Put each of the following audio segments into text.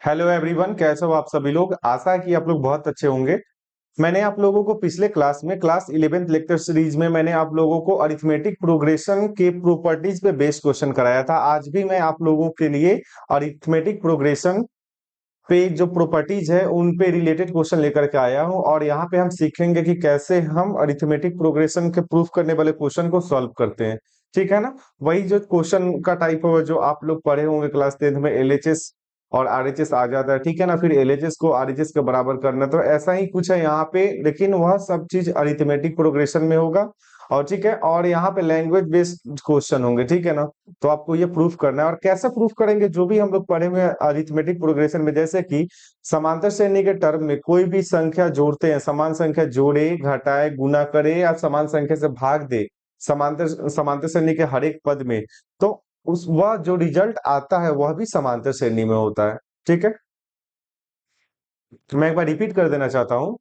Hello everyone, कैसे हो आप सभी लोग। आशा है कि आप लोग बहुत अच्छे होंगे। मैंने आप लोगों को पिछले क्लास में क्लास 11th लेक्चर सीरीज में मैंने आप लोगों को अरिथमेटिक प्रोग्रेशन के प्रॉपर्टीज पे बेस्ड क्वेश्चन कराया था। आज भी मैं आप लोगों के लिए अरिथमेटिक प्रोग्रेशन पे जो प्रॉपर्टीज है उन पे रिलेटेड क्वेश्चन लेकर के आया हूं, और यहाँ पे हम सीखेंगे कि कैसे हम अरिथमेटिक प्रोग्रेशन के प्रूफ करने वाले क्वेश्चन को सॉल्व करते हैं। ठीक है ना। वही जो क्वेश्चन का टाइप हो जो आप लोग पढ़े होंगे क्लास 10th में, एलएचएस और आरएचएस आ जाता है। ठीक है ना। फिर एलएचएस को आरएचएस के बराबर करना, तो ऐसा ही कुछ है यहाँ पे, लेकिन वह सब चीज अरिथमेटिक प्रोग्रेशन में होगा। और ठीक है, और यहाँ पे लैंग्वेज बेस्ड क्वेश्चन होंगे। ठीक है ना। तो आपको ये प्रूफ करना है, और कैसे प्रूफ करेंगे जो भी हम लोग पढ़े हुए हैं अरिथमेटिक प्रोग्रेशन में, जैसे कि समांतर श्रेणी के टर्म में कोई भी संख्या जोड़ते हैं, समान संख्या जोड़े, घटाए, गुना करे या समान संख्या से भाग दे समांतर समांतर श्रेणी के हर एक पद में, तो उस वह जो रिजल्ट आता है वह भी समांतर श्रेणी में होता है। ठीक है। तो मैं एक बार रिपीट कर देना चाहता हूँ।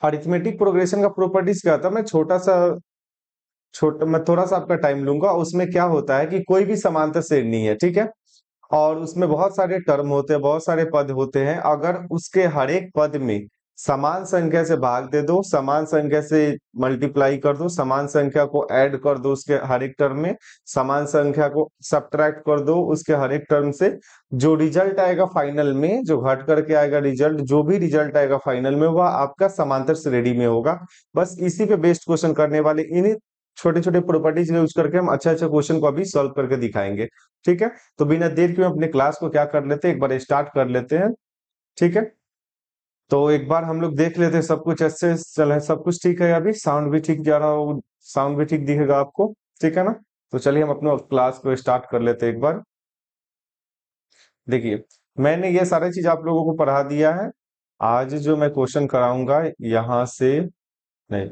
अरिथमेटिक प्रोग्रेशन का प्रॉपर्टीज क्या था, मैं थोड़ा सा आपका टाइम लूंगा। उसमें क्या होता है कि कोई भी समांतर श्रेणी है, ठीक है, और उसमें बहुत सारे टर्म होते हैं, बहुत सारे पद होते हैं। अगर उसके हर एक पद में समान संख्या से भाग दे दो, समान संख्या से मल्टीप्लाई कर दो, समान संख्या को ऐड कर दो उसके हर एक टर्म में, समान संख्या को सब्ट्रैक्ट कर दो उसके हर एक टर्म से, जो रिजल्ट आएगा फाइनल में, जो घट करके आएगा रिजल्ट, जो भी रिजल्ट आएगा फाइनल में, वह आपका समांतर श्रेणी में होगा। बस इसी पे बेस्ड क्वेश्चन करने वाले, इन्हीं छोटे छोटे प्रॉपर्टीज यूज करके हम अच्छे अच्छे क्वेश्चन को अभी सॉल्व करके दिखाएंगे। ठीक है। तो बिना देर के अपने क्लास को क्या कर लेते हैं, एक बार स्टार्ट कर लेते हैं। ठीक है। तो एक बार हम लोग देख लेते हैं सब कुछ अच्छे से चल है, सब कुछ ठीक है। अभी साउंड भी ठीक जा रहा हो, साउंड भी ठीक दिखेगा आपको। ठीक है ना। तो चलिए हम अपने क्लास को स्टार्ट कर लेते हैं एक बार। देखिए, मैंने ये सारी चीज आप लोगों को पढ़ा दिया है। आज जो मैं क्वेश्चन कराऊंगा यहाँ से नहीं,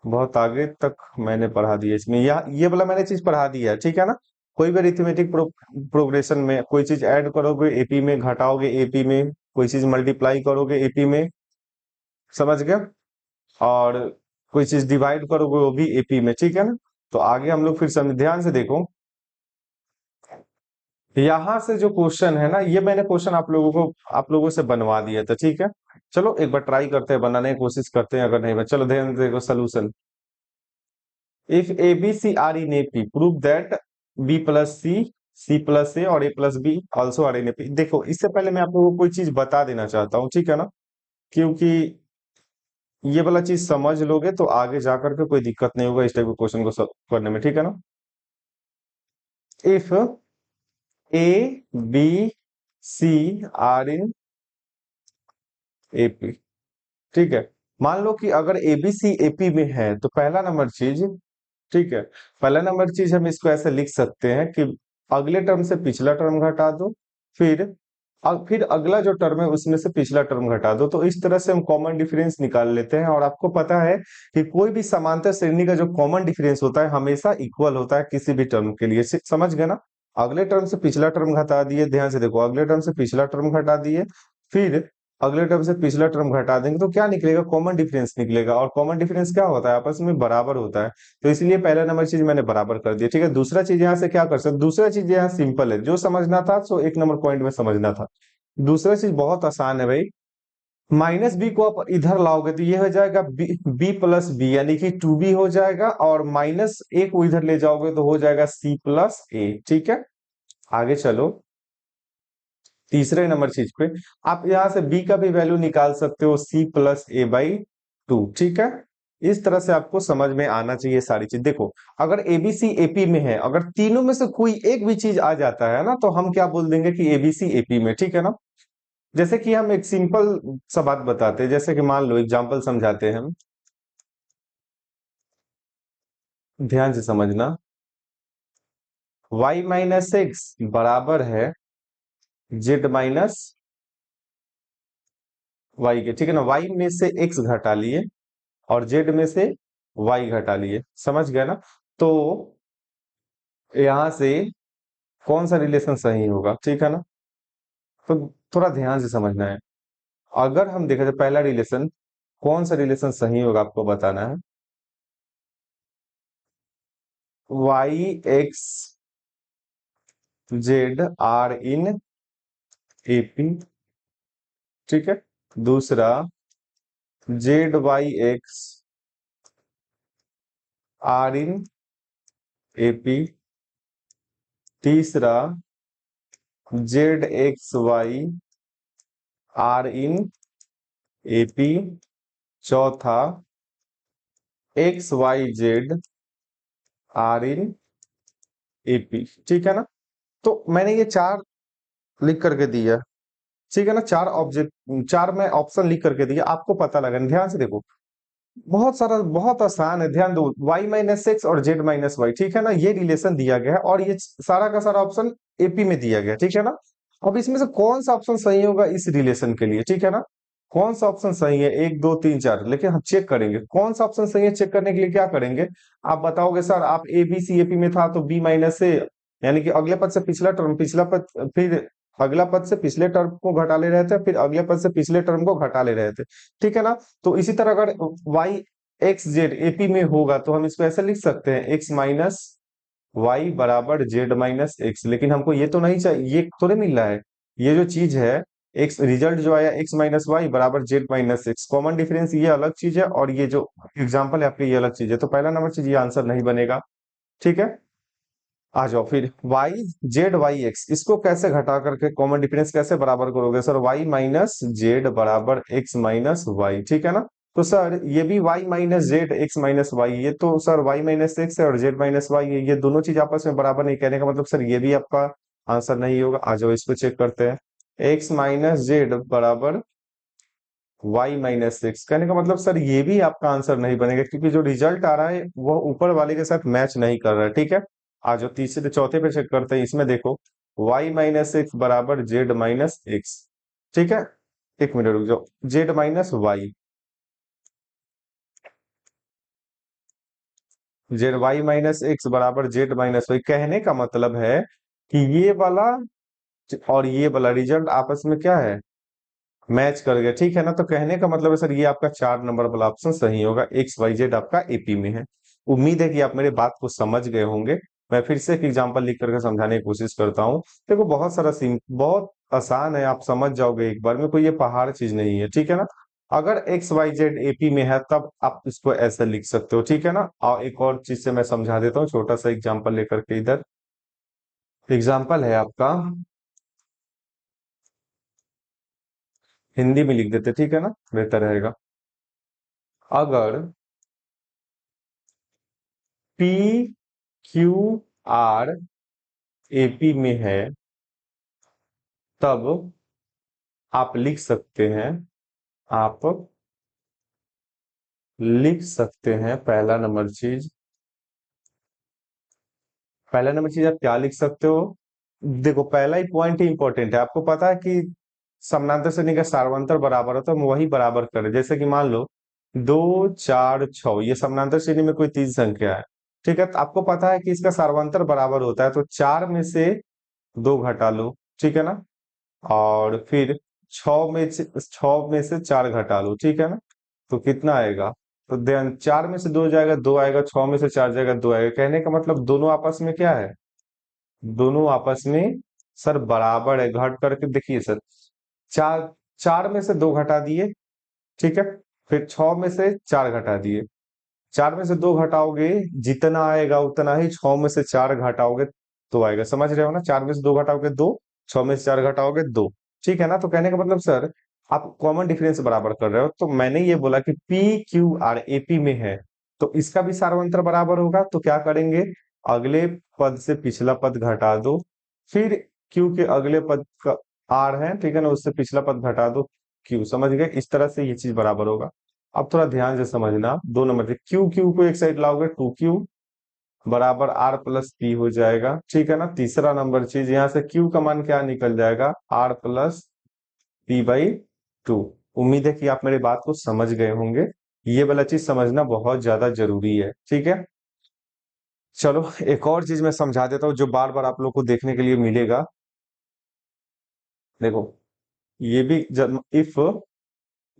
बहुत आगे तक मैंने पढ़ा दिया इसमें, ये वाला मैंने चीज पढ़ा दिया है। ठीक है ना। कोई भी अरिथमेटिक प्रोग्रेशन में कोई चीज ऐड करोगे एपी में, घटाओगे एपी में, कोई चीज मल्टीप्लाई करोगे एपी में, समझ गया, और कोई चीज डिवाइड करोगे वो भी एपी में। ठीक है ना। तो आगे हम लोग फिर समझ, ध्यान से देखो। यहां से जो क्वेश्चन है ना, ये मैंने क्वेश्चन आप लोगों से बनवा दिया था। ठीक है। चलो एक बार ट्राई करते हैं, बनाने की कोशिश करते हैं। अगर नहीं चलो ध्यान से देखो solution. If A, B, C are in AP, prove that B plus C, C plus A और A plus B also are in AP। देखो, इससे पहले मैं आप लोगों को कोई चीज बता देना चाहता हूँ। ठीक है ना। क्योंकि ये वाला चीज समझ लोगे तो आगे जाकर के कोई दिक्कत नहीं होगा इस टाइप के क्वेश्चन को solve करने में। ठीक है ना। If A, B, C are in AP, ठीक है। मान लो कि अगर एबीसी एपी में है, तो पहला नंबर चीज, ठीक है, पहला नंबर चीज हम इसको ऐसे लिख सकते हैं कि अगले टर्म से पिछला टर्म घटा दो, फिर फिर अगला जो टर्म है उसमें से पिछला टर्म घटा दो। तो इस तरह से हम कॉमन डिफरेंस निकाल लेते हैं। और आपको पता है कि कोई भी समांतर श्रेणी का जो कॉमन डिफरेंस होता है हमेशा इक्वल होता है किसी भी टर्म के लिए। समझ गए ना। अगले टर्म से पिछला टर्म घटा दिए, ध्यान से देखो, अगले टर्म से पिछला टर्म घटा दिए, फिर अगले टर्म से पिछला टर्म घटा देंगे, तो क्या निकलेगा, कॉमन डिफरेंस निकलेगा। और कॉमन डिफरेंस क्या होता है, आपस में बराबर होता है। तो इसलिए पहला नंबर चीज मैंने बराबर कर दिया। ठीक है। दूसरा चीज यहाँ से क्या कर सकते, दूसरा चीज यहाँ सिंपल है, जो समझना था सो एक नंबर पॉइंट में समझना था। दूसरा चीज बहुत आसान है भाई। माइनस बी को आप इधर लाओगे तो ये हो जाएगा बी प्लस बी, यानी कि टू बी हो जाएगा, और माइनस ए को इधर ले जाओगे तो हो जाएगा सी प्लस ए। ठीक है। आगे चलो तीसरे नंबर चीज पे, आप यहां से बी का भी वैल्यू निकाल सकते हो, C plus A by two. ठीक है। इस तरह से आपको समझ में आना चाहिए सारी चीज। देखो, अगर एबीसी एपी में है, अगर तीनों में से कोई एक भी चीज आ जाता है ना, तो हम क्या बोल देंगे कि एबीसी एपी में। ठीक है ना। जैसे कि हम एक सिंपल सा बात बताते हैं, जैसे कि मान लो एग्जांपल समझाते हैं हम, ध्यान से समझना। y माइनस एक्स बराबर है जेड माइनस वाई के। ठीक है ना। y में से x घटा लिए और z में से y घटा लिए, समझ गया ना। तो यहां से कौन सा रिलेशन सही होगा, ठीक है ना। तो थोड़ा ध्यान से समझना है। अगर हम देखें तो पहला रिलेशन, कौन सा रिलेशन सही होगा आपको बताना है। y x z are in AP, ठीक है। दूसरा z y x are in AP. तीसरा z x y are in AP. चौथा x y z are in AP, ठीक है ना। तो मैंने ये चार लिख करके दिया, ठीक है ना। चार ऑब्जेक्ट, चार में ऑप्शन लिख करके दिया, आपको पता लगा, ध्यान से देखो। बहुत सारा, बहुत आसान है, ध्यान दो। y माइनस एक्स और z माइनस वाई, ठीक है ना, ये रिलेशन दिया गया है और ये सारा का सारा ऑप्शन एपी में दिया गया, ठीक है ना। अब इसमें से कौन सा ऑप्शन सही होगा इस रिलेशन के लिए, ठीक है ना। कौन सा ऑप्शन सही है, एक दो तीन चार, लेकिन हम चेक करेंगे कौन सा ऑप्शन सही है। चेक करने के लिए क्या करेंगे, आप बताओगे सर आप ए बी सी एपी में था तो बी माइनस ए, यानी कि अगले पद से पिछला टर्म, पिछला पद, फिर अगला पद से पिछले टर्म को घटा ले रहे थे, फिर अगले पद से पिछले टर्म को घटा ले रहे थे, ठीक है ना। तो इसी तरह अगर वाई एक्स जेड एपी में होगा तो हम इसको ऐसे लिख सकते हैं, एक्स माइनस वाई बराबर जेड माइनस एक्स। लेकिन हमको ये तो नहीं चाहिए, ये थोड़े मिल रहा है। ये जो चीज है, एक्स रिजल्ट जो आया एक्स माइनस वाई बराबर Z minus x, common difference ये अलग चीज है और ये जो एग्जाम्पल है आपके ये अलग चीज है। तो पहला नंबर चीज ये आंसर नहीं बनेगा, ठीक है। आ जाओ फिर, वाई जेड वाई एक्स, इसको कैसे घटा करके कॉमन डिफरेंस कैसे बराबर करोगे सर, वाई माइनस जेड बराबर एक्स माइनस वाई, ठीक है ना। तो सर ये भी Y minus Z X minus Y, ये तो सर वाई माइनस एक्स है और जेड माइनस वाई है, ये दोनों चीज आपस में बराबर नहीं, कहने का मतलब सर ये भी आपका आंसर नहीं होगा। आ जाओ इसको चेक करते हैं, एक्स माइनस जेड बराबर वाई माइनस एक्स, कहने का मतलब सर ये भी आपका आंसर नहीं बनेगा, क्योंकि जो रिजल्ट आ रहा है वो ऊपर वाले के साथ मैच नहीं कर रहा है, ठीक है। आज जो तीसरे चौथे पे चेक करते हैं, इसमें देखो y माइनस एक्स बराबर जेड माइनस एक्स, ठीक है। एक मिनट रुक जाओ, Z minus Y, Z Y minus X बराबर जेड माइनस वाई, कहने का मतलब है कि ये वाला और ये वाला रिजल्ट आपस में क्या है, मैच कर गया, ठीक है ना। तो कहने का मतलब है सर ये आपका 4 नंबर वाला ऑप्शन सही होगा, एक्स वाई जेड आपका एपी में है। उम्मीद है कि आप मेरे बात को समझ गए होंगे। मैं फिर से एक एग्जांपल लिख करके समझाने की कोशिश करता हूँ। देखो बहुत सारा सिम, बहुत आसान है, आप समझ जाओगे एक बार में, कोई ये पहाड़ चीज नहीं है, ठीक है ना। अगर एक्स वाई जेड एपी में है तब आप इसको ऐसे लिख सकते हो, ठीक है ना। और एक और चीज से मैं समझा देता हूँ, छोटा सा एग्जाम्पल लेकर के, इधर एग्जाम्पल है आपका, हिंदी में लिख देते, ठीक है ना, बेहतर रहेगा। अगर पी क्यू आर एपी में है तब आप लिख सकते हैं, आप लिख सकते हैं पहला नंबर चीज, पहला नंबर चीज आप क्या लिख सकते हो। देखो पहला ही पॉइंट ही इंपॉर्टेंट है, आपको पता है कि समानांतर श्रेणी का सार्वंतर बराबर होता है, हम वही बराबर करें। जैसे कि मान लो 2 4 6, ये समानांतर श्रेणी में कोई तीन संख्या है, ठीक है। तो आपको पता है कि इसका सार्वंतर बराबर होता है, तो 4 में से 2 घटा लो, ठीक है ना। और फिर 6 में से 4 घटा लो, ठीक है ना। तो कितना आएगा, तो ध्यान, 4 में से 2 जाएगा, 2 आएगा, 6 में से 4 जाएगा, 2 आएगा। कहने का मतलब दोनों आपस में क्या है, दोनों आपस में सर बराबर है। घट करके देखिए सर, चार, 4 में से 2 घटा दिए, ठीक है। फिर 6 में से 4 घटा दिए, 4 में से 2 घटाओगे जितना आएगा उतना ही, 6 में से 4 घटाओगे तो आएगा, समझ रहे हो ना। 4 में से 2 घटाओगे 2, 6 में से 4 घटाओगे 2, ठीक है ना। तो कहने का मतलब सर आप कॉमन डिफरेंस बराबर कर रहे हो, तो मैंने ये बोला कि पी क्यू आर एपी में है तो इसका भी सार्वंतर बराबर होगा। तो क्या करेंगे, अगले पद से पिछला पद घटा दो, फिर क्यू के अगले पद का आर है, ठीक है ना, उससे पिछला पद घटा दो क्यू, समझ गए। इस तरह से ये चीज बराबर होगा। अब थोड़ा ध्यान से समझना, 2 नंबर से क्यू क्यू को एक साइड लाओगे, 2Q बराबर आर प्लस पी हो जाएगा, ठीक है ना। तीसरा नंबर चीज, यहाँ से क्यू का मान क्या निकल जाएगा, आर प्लस P/2। उम्मीद है कि आप मेरी बात को समझ गए होंगे, ये वाला चीज समझना बहुत ज्यादा जरूरी है, ठीक है। चलो एक और चीज मैं समझा देता हूँ जो बार बार आप लोग को देखने के लिए मिलेगा। देखो ये भी, if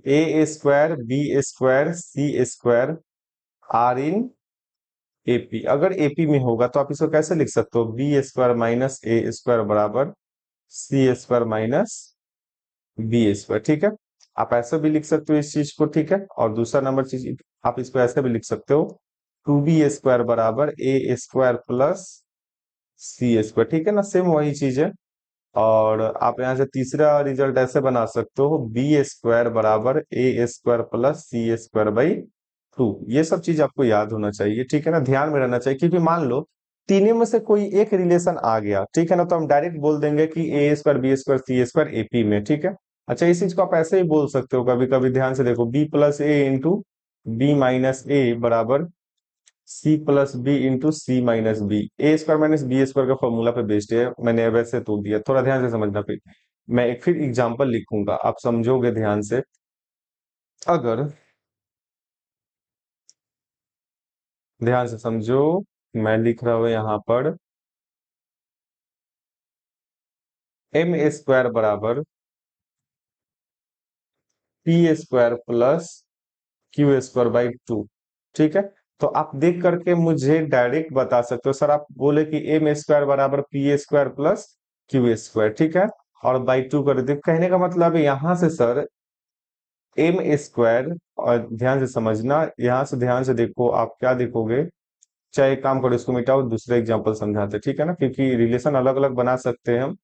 A square B square C square are in AP, अगर एपी में होगा तो आप इसको कैसे लिख सकते हो, बी स्क्वायर माइनस ए स्क्वायर बराबर C square minus B square, ठीक है। आप ऐसा भी लिख सकते हो इस चीज को, ठीक है। और दूसरा नंबर चीज आप इसको ऐसे भी लिख सकते हो, 2b स्क्वायर बराबर a square plus c square, ठीक है ना, सेम वही चीज है। और आप यहाँ से तीसरा रिजल्ट ऐसे बना सकते हो, बी स्क्वायर बराबर a square plus c square by 2। ये सब चीज आपको याद होना चाहिए, ठीक है ना, ध्यान में रहना चाहिए, क्योंकि मान लो तीनों में से कोई एक रिलेशन आ गया, ठीक है ना, तो हम डायरेक्ट बोल देंगे कि ए स्क्वायर बी स्क्वायर सी स्क्वायर एपी में, ठीक है। अच्छा, इस चीज को आप ऐसे ही बोल सकते हो, कभी कभी ध्यान से देखो, बी प्लस ए इंटू बी माइनस ए बराबर सी प्लस बी इंटू सी माइनस बी। ए स्क्वायर माइनस बी स्क्वायर का फॉर्मूला पे बेस्ड है, मैंने वैसे तो दिया, थोड़ा ध्यान से समझना। फिर मैं एक फिर एग्जांपल लिखूंगा, आप समझोगे ध्यान से। अगर ध्यान से समझो, मैं लिख रहा हूं यहाँ पर एम स्क्वायर बराबर p square plus Q square by 2, ठीक है। तो आप देख करके मुझे डायरेक्ट बता सकते हो, सर आप बोले कि एम स्क्वायर बराबर p square plus Q square, ठीक है, और बाई 2 कर दे। कहने का मतलब है यहां से सर एम स्क्वायर, और ध्यान से समझना, यहां से ध्यान से देखो, आप क्या देखोगे, चाहे एक काम करो, इसको मिटाओ, दूसरा एग्जांपल समझाते हैं, ठीक है ना, क्योंकि रिलेशन अलग अलग बना सकते हैं हम।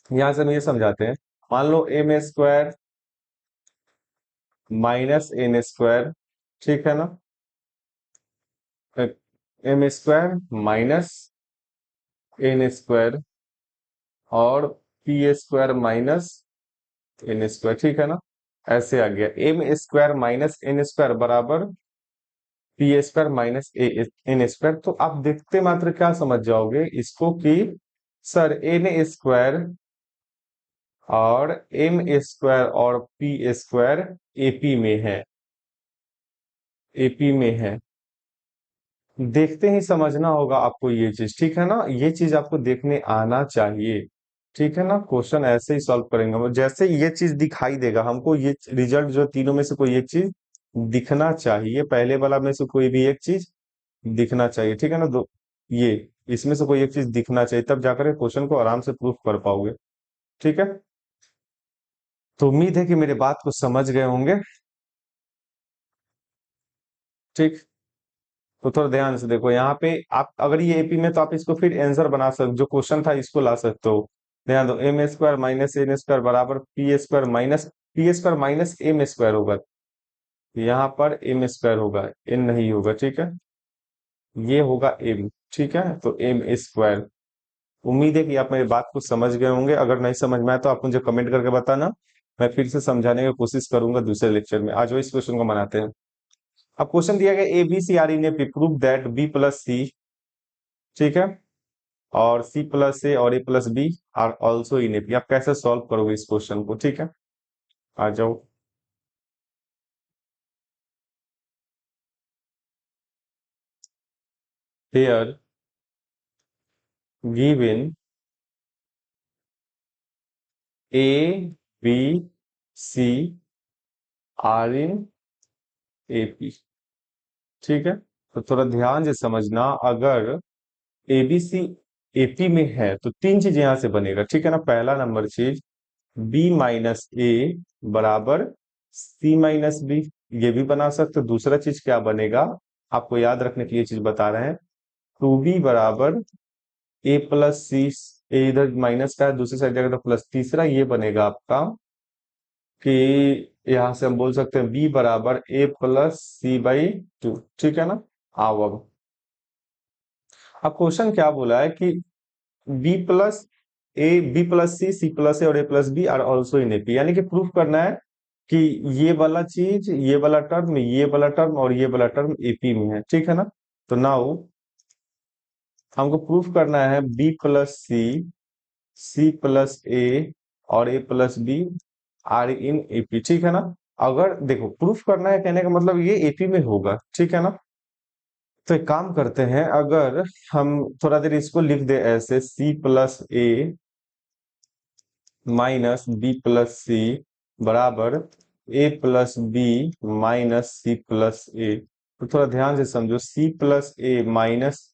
यहां से हम ये समझाते हैं, मान लो m square minus n square, ठीक है ना, m square minus n square और p square minus n square, ठीक है ना, ऐसे आ गया। M square minus n square बराबर p square minus a n square. तो आप देखते मात्र क्या समझ जाओगे इसको कि सर एन स्क्वायर और एम स्क्वायर और पी स्क्वायर एपी में है, एपी में है। देखते ही समझना होगा आपको ये चीज, ठीक है ना, ये चीज आपको देखने आना चाहिए, ठीक है ना। क्वेश्चन ऐसे ही सॉल्व करेंगे हम, जैसे ये चीज दिखाई देगा हमको, ये रिजल्ट जो तीनों में से कोई एक चीज दिखना चाहिए, पहले वाला में से कोई भी एक चीज दिखना चाहिए, ठीक है ना। दो ये इसमें से कोई एक चीज दिखना चाहिए, तब जाकर क्वेश्चन को आराम से प्रूफ कर पाओगे, ठीक है। तो उम्मीद है कि मेरे बात को समझ गए होंगे, ठीक। तो थोड़ा ध्यान से देखो, यहाँ पे आप अगर ये एपी में, तो आप इसको फिर आंसर बना सकते, जो क्वेश्चन था इसको ला सकते हो। ध्यान दो, m square minus n square बराबर p square minus m square होगा, यहाँ पर एम स्क्वायर होगा, एन नहीं होगा, ठीक है, ये होगा एम, ठीक है, तो एम स्क्वायर। उम्मीद है कि आप मेरी बात को समझ गए होंगे, अगर नहीं समझ में आया तो आप मुझे कमेंट करके बताना, मैं फिर से समझाने की कोशिश करूंगा दूसरे लेक्चर में। आज वो इस क्वेश्चन को मनाते हैं। अब क्वेश्चन दिया गया, a B C are in A P, prove that b plus c, ठीक है, और सी प्लस ए और a plus b are also in A P. आप कैसे सॉल्व करोगे इस क्वेश्चन को, ठीक है, आ जाओ। Here given A B C are in A P, ठीक है। तो थोड़ा ध्यान से समझना, अगर एबीसी एपी में है तो तीन चीज यहां से बनेगा, ठीक है ना। पहला नंबर चीज, बी माइनस ए बराबर सी माइनस बी, ये भी बना सकते हो। दूसरा चीज क्या बनेगा, आपको याद रखने के लिए चीज बता रहे हैं, टू बी बराबर ए प्लस सी, ए इधर माइनस का है, दूसरी साइड जाएगा तो प्लस। तीसरा ये बनेगा आपका कि यहां से हम बोल सकते हैं बी बराबर ए प्लस सी बाई 2, ठीक है ना। आओ अब क्वेश्चन क्या बोला है कि b plus c plus a और a plus b are also in AP, यानी कि प्रूफ करना है कि ये वाला चीज, ये वाला टर्म, ये वाला टर्म और ये वाला टर्म एपी में है, ठीक है ना। तो नाउ हमको प्रूफ करना है b plus c plus a और a plus b are in AP, ठीक है ना। अगर देखो प्रूफ करना है, कहने का मतलब ये एपी में होगा, ठीक है ना। तो एक काम करते हैं, अगर हम थोड़ा देर इसको लिख दे ऐसे, c plus a minus b plus c बराबर a plus b minus c plus a. तो थोड़ा ध्यान से समझो, सी प्लस ए माइनस,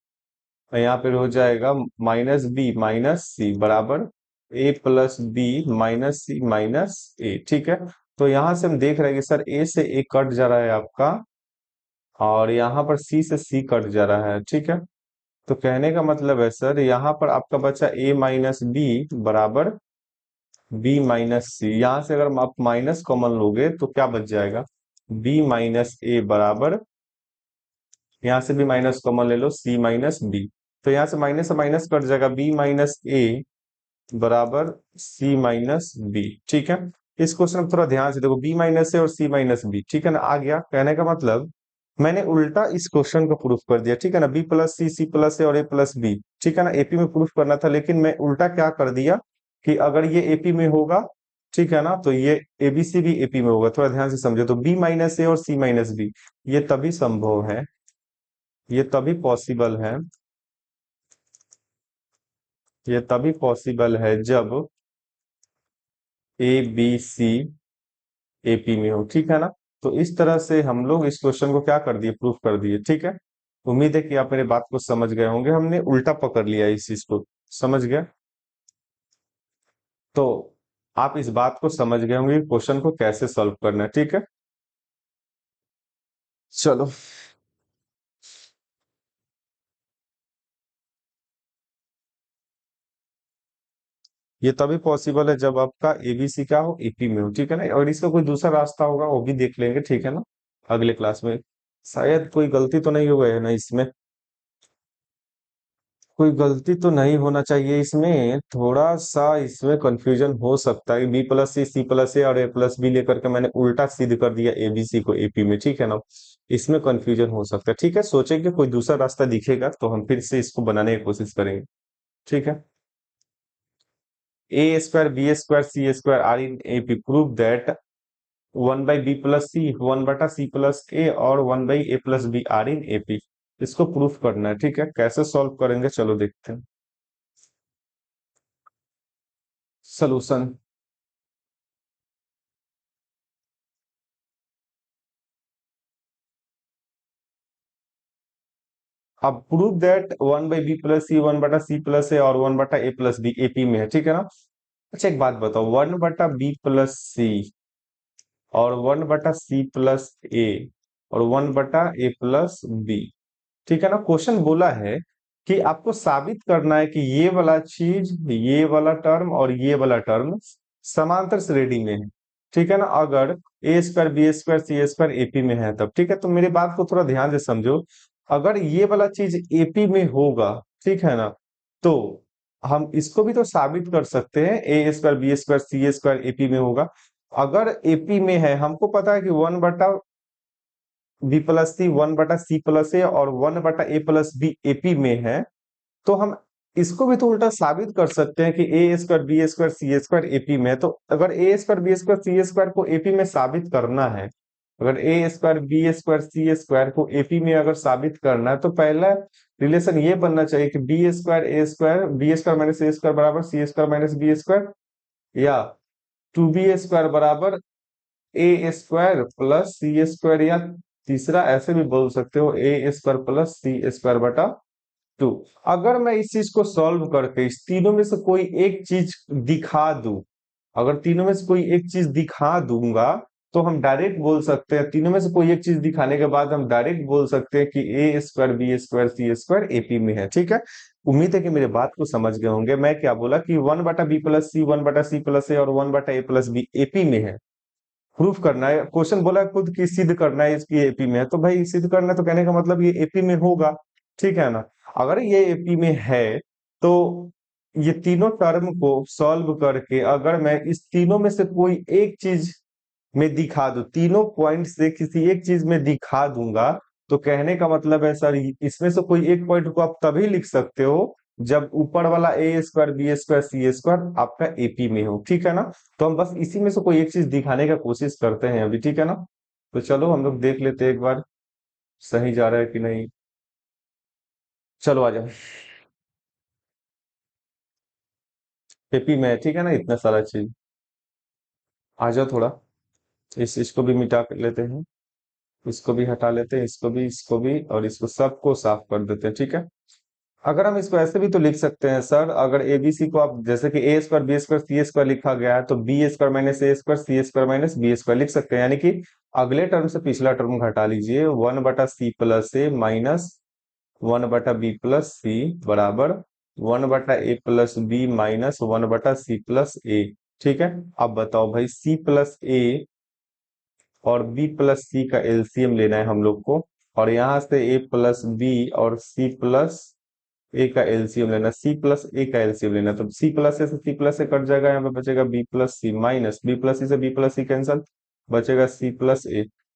यहाँ पे हो जाएगा माइनस बी माइनस सी बराबर a plus b minus C minus ए, ठीक है। तो यहां से हम देख रहे हैं कि सर ए से ए कट जा रहा है आपका, और यहाँ पर सी से सी कट जा रहा है, ठीक है। तो कहने का मतलब है सर यहाँ पर आपका बचा ए माइनस बी बराबर बी माइनस सी। यहाँ से अगर आप माइनस कॉमन लोगे तो क्या बच जाएगा, बी माइनस ए बराबर, यहाँ से भी माइनस कॉमन ले लो, सी माइनस बी। तो यहाँ से माइनस कट जाएगा, बी माइनस ए बराबर सी माइनस बी, ठीक है। इस क्वेश्चन को थोड़ा ध्यान से देखो, बी माइनस ए और सी माइनस बी, ठीक है ना, आ गया। कहने का मतलब मैंने उल्टा इस क्वेश्चन को प्रूफ कर दिया, ठीक है ना, B plus c plus a और ए प्लस बी, ठीक है ना, एपी में प्रूफ करना था, लेकिन मैं उल्टा क्या कर दिया कि अगर ये एपी में होगा, ठीक है ना, तो ये एबीसी भी एपी में होगा। थोड़ा ध्यान से समझो, तो बी माइनस ए और सी माइनस बी ये तभी संभव है, ये तभी पॉसिबल है, ये तभी पॉसिबल है जब ए बी सी एपी में हो, ठीक है ना। तो इस तरह से हम लोग इस क्वेश्चन को क्या कर दिए, प्रूफ कर दिए, ठीक है। उम्मीद है कि आप मेरे बात को समझ गए होंगे, हमने उल्टा पकड़ लिया इस चीज को, समझ गया। तो आप इस बात को समझ गए होंगे क्वेश्चन को कैसे सॉल्व करना है, ठीक है। चलो, ये तभी पॉसिबल है जब आपका एबीसी क्या हो, एपी में हो, ठीक है ना। और इसका कोई दूसरा रास्ता होगा वो भी देख लेंगे, ठीक है ना, अगले क्लास में। शायद कोई गलती तो नहीं हो गई है ना इसमें, कोई गलती तो नहीं होना चाहिए इसमें, थोड़ा सा इसमें कंफ्यूजन हो सकता है, b plus c plus a और ए प्लस बी लेकर के मैंने उल्टा सिद्ध कर दिया एबीसी को एपी में, ठीक है ना। इसमें कंफ्यूजन हो सकता है, ठीक है, सोचेंगे कोई दूसरा रास्ता दिखेगा तो हम फिर से इसको बनाने की कोशिश करेंगे, ठीक है। A square B square C square are in AP, prove that one by B plus C, one बटा सी प्लस ए और one by a plus b are in AP. इसको प्रूफ करना है, ठीक है। कैसे सॉल्व करेंगे चलो देखते हैं। सोल्यूशन, अब prove that one by B plus C, one बटा सी प्लस ए और वन बटा ए प्लस बी एपी में है, ठीक है ना। अच्छा एक बात बताओ, वन बटा बी प्लस सी और वन बटा सी प्लस ए और वन बटा ए प्लस बी, ठीक है ना। क्वेश्चन बोला है कि आपको साबित करना है कि ये वाला चीज, ये वाला टर्म और ये वाला टर्म समांतर श्रेणी में है, ठीक है ना। अगर ए स्क्वायर बी स्क्वायर सी स्क्वायर एपी में है तब, ठीक है। तो मेरी बात को थोड़ा ध्यान से समझो, अगर ये वाला चीज एपी में होगा, ठीक है ना, तो हम इसको भी तो साबित कर सकते हैं, ए स्क्वायर बी स्क्वायर सी स्क्वायर एपी में होगा। अगर एपी में है, हमको पता है कि वन बटा बी प्लस सी, वन बटा सी प्लस ए और वन बटा ए प्लस बी एपी में है, तो हम इसको भी तो उल्टा साबित कर सकते हैं कि ए स्क्वायर बी स्क्वायर सी स्क्वायर एपी में है। तो अगर ए स्क्वायर बी स्क्वायर सी स्क्वायर को एपी में साबित करना है, अगर ए स्क्वायर बी स्क्वायर सी स्क्वायर को एपी में अगर साबित करना है, तो पहला रिलेशन ये बनना चाहिए कि बी स्क्वायर ए स्क्वायर बी स्क्वायर माइनस ए स्क्वायर बराबर C square minus B square, या टू बी स्क्वायर बराबर a square plus c square, या तीसरा ऐसे भी बोल सकते हो ए स्क्वायर प्लस सी स्क्वायर बटा टू। अगर मैं इस चीज को सॉल्व करके इस तीनों में से कोई एक चीज दिखा दूं, अगर तीनों में से कोई एक चीज दिखा दूंगा, तो हम डायरेक्ट बोल सकते हैं, तीनों में से कोई एक चीज दिखाने के बाद हम डायरेक्ट बोल सकते हैं कि ए स्क्वायर बी स्क्वायर सी स्क्वायर एपी में है, ठीक है। उम्मीद है कि मेरे बात को समझ गए होंगे। मैं क्या बोला कि वन बटा बी प्लस सी, वन बटा सी प्लस ए और वन बटा ए प्लस बी एपी में है, प्रूफ करना है। क्वेश्चन बोला खुद की सिद्ध करना है इसकी एपी में है, तो भाई सिद्ध करना है, तो कहने का मतलब ये एपी में होगा, ठीक है ना। अगर ये एपी में है, तो ये तीनों टर्म को सॉल्व करके अगर मैं इस तीनों में से कोई एक चीज में दिखा दूं, तीनों पॉइंट से किसी एक चीज में दिखा दूंगा, तो कहने का मतलब है सर इसमें से कोई एक पॉइंट को आप तभी लिख सकते हो जब ऊपर वाला ए स्क्वायर बी स्क्वायर सी स्क्वायर आपका एपी में हो, ठीक है ना। तो हम बस इसी में से कोई एक चीज दिखाने का कोशिश करते हैं अभी, ठीक है ना। तो चलो हम लोग देख लेते हैं एक बार सही जा रहा है कि नहीं। चलो आ जाओ, एपी में है, ठीक है ना, इतना सारा चीज। आ जाओ थोड़ा, इस इसको भी मिटा कर लेते हैं, इसको भी हटा लेते हैं, इसको भी और इसको सबको साफ कर देते हैं, ठीक है। अगर हम इसको ऐसे भी तो लिख सकते हैं सर, अगर एबीसी को आप जैसे कि ए स्क्वायर बी स्क्वायर सी स्क्वायर लिखा गया है, तो बी स्क्वायर माइनस ए स्क्वायर सी स्क्वायर माइनस बी स्क्वायर लिख सकते हैं, यानी कि अगले टर्म से पिछला टर्म घटा लीजिए, 1/c+a माइनस 1/b+c बराबर 1/a+b माइनस 1/c+a। ठीक है, अब बताओ भाई, c+a और b+c का एलसीएम लेना है हम लोग को, और यहां से a+b और c+a का एलसीएम लेना, c+a का एलसीएम लेना, तो c+a से c+a कट जाएगा, यहाँ पे बचेगा b+c माइनस b+c से b+c कैंसल, बचेगा c+a,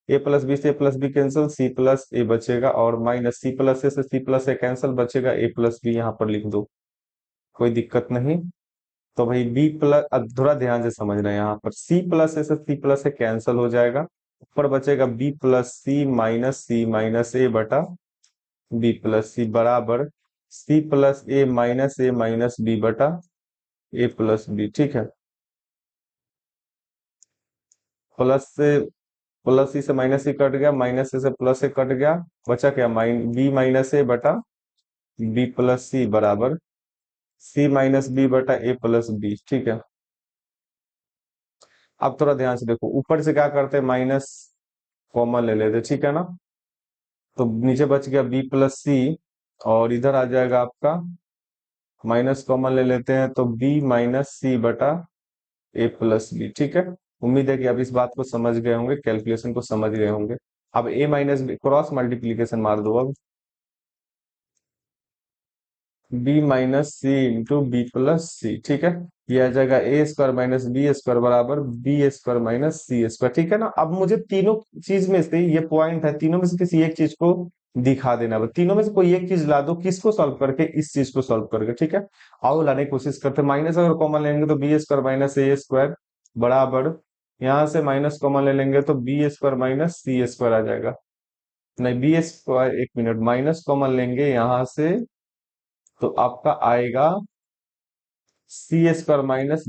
a+b से a+b कैंसल, c+a बचेगा, और माइनस c+a से c+a कैंसल, बचेगा a+b, यहाँ पर लिख दो, कोई दिक्कत नहीं। तो भाई बी प्लस, अब थोड़ा ध्यान से समझना है, यहाँ पर c+a से c+a कैंसल हो जाएगा, ऊपर बचेगा b+c minus c minus a बटा b+c बराबर c+a minus a minus b बटा a+b। ठीक है, प्लस से प्लस सी से माइनस सी कट गया, माइनस से प्लस से कट गया, बचा क्या, बी माइनस ए बटा b+c बराबर c-b बटा a+b। ठीक है, अब थोड़ा ध्यान से देखो, ऊपर से क्या करते हैं, माइनस कॉमन ले लेते, ठीक है ना, तो नीचे बच गया b+c, और इधर आ जाएगा आपका माइनस कॉमन ले लेते हैं, तो b-c बटा a+b। ठीक है, उम्मीद है कि आप इस बात को समझ गए होंगे, कैलकुलेशन को समझ गए होंगे। अब a-b क्रॉस मल्टीप्लीकेशन मार दो, अब b-c × b+c। ठीक है, ये आ जाएगा a² - b² बराबर b² - c²। ठीक है ना, अब मुझे तीनों चीज में से, ये पॉइंट है, तीनों में से किसी एक चीज को दिखा देना, तीनों में से कोई एक चीज ला दो, किसको सॉल्व करके, इस चीज को सॉल्व करके। ठीक है, आओ लाने की कोशिश करते हैं। माइनस अगर कॉमन लेंगे तो b² - a² बराबर, यहां से माइनस कॉमन ले लेंगे तो b² - c² आ जाएगा, नहीं b², एक मिनट, माइनस कॉमन लेंगे यहां से, तो आपका आएगा c² -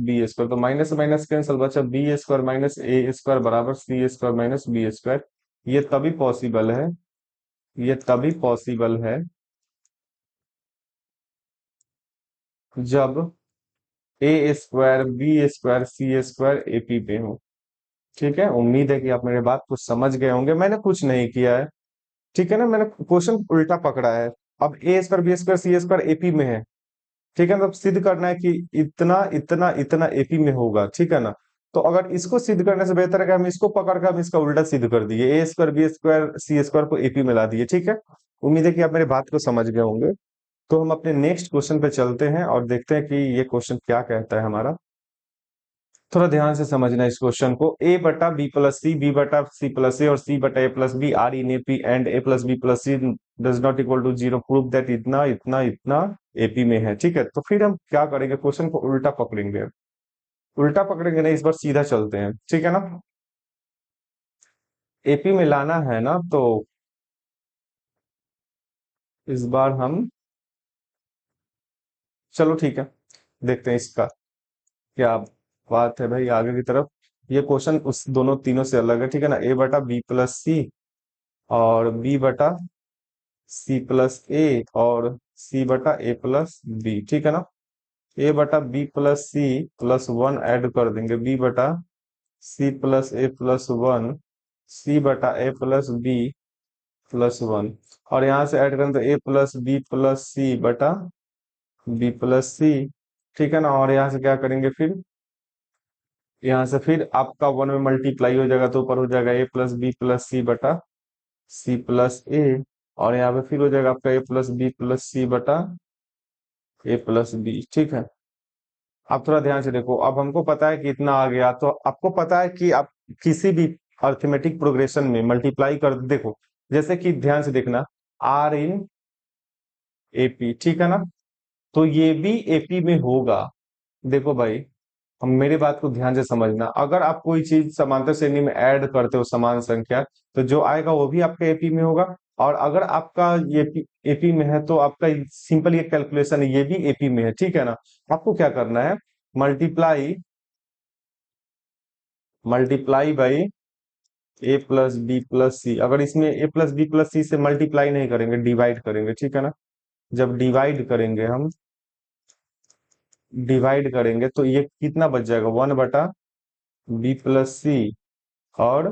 b², तो माइनस माइनस कैंसल, बचा b² - a² बराबर c² - b²। ये तभी पॉसिबल है, ये तभी पॉसिबल है जब a²b²c² एपी पे हो। ठीक है, उम्मीद है कि आप मेरे बात को समझ गए होंगे, मैंने कुछ नहीं किया है, ठीक है ना, मैंने क्वेश्चन उल्टा पकड़ा है। अब a²b²c² एपी में है, ठीक है ना, तो सिद्ध करना है कि इतना इतना इतना एपी में होगा, ठीक है ना। तो अगर इसको सिद्ध करने से बेहतर है कि हम इसको पकड़ कर हम इसका उल्टा सिद्ध कर दिए, a²b²c² को एपी में ला दिए। ठीक है, उम्मीद है कि आप मेरी बात को समझ गए होंगे। तो हम अपने नेक्स्ट क्वेश्चन पे चलते हैं और देखते हैं कि ये क्वेश्चन क्या कहता है हमारा। थोड़ा ध्यान से समझना इस क्वेश्चन को, a/b+c, b/c+a और c/a+b are in AP and a+b+c does not equal to 0, prove that इतना इतना इतना एपी में है। ठीक है, तो फिर हम क्या करेंगे, क्वेश्चन को उल्टा पकड़ेंगे, उल्टा पकड़ेंगे नहीं, इस बार सीधा चलते हैं, ठीक है ना। एपी में लाना है ना, तो इस बार हम, चलो ठीक है, देखते हैं इसका क्या बात है भाई आगे की तरफ। ये क्वेश्चन उस दोनों तीनों से अलग है, ठीक है ना, a/b+c और b/c+a और c/a+b। ठीक है ना, a/b+c+1 ऐड कर देंगे, b/c+a+1 c/a+b+1, और यहां से ऐड करें तो a+b+c/b+c। ठीक है ना, और यहाँ से क्या करेंगे फिर, यहाँ से फिर आपका वन में मल्टीप्लाई हो जाएगा, तो ऊपर हो जाएगा a+b+c/c+a, और यहाँ पे फिर हो जाएगा आपका a+b+c/a+b। ठीक है, अब थोड़ा ध्यान से देखो, अब हमको पता है कि इतना आ गया, तो आपको पता है कि आप किसी भी अर्थमेटिक प्रोग्रेशन में मल्टीप्लाई कर देखो, जैसे कि ध्यान से देखना, आर इन एपी, ठीक है ना, तो ये भी एपी में होगा। देखो भाई, हम मेरी बात को ध्यान से समझना, अगर आप कोई चीज समांतर श्रेणी में ऐड करते हो समान संख्या, तो जो आएगा वो भी आपका एपी में होगा, और अगर आपका ये एपी में है तो आपका सिंपल ये कैलकुलेशन है, ये भी एपी में है। ठीक है ना, आपको क्या करना है, मल्टीप्लाई मल्टीप्लाई बाई a+b+c, अगर इसमें a+b+c से मल्टीप्लाई नहीं करेंगे, डिवाइड करेंगे, ठीक है ना, जब डिवाइड करेंगे तो ये कितना बच जाएगा, 1/b+c और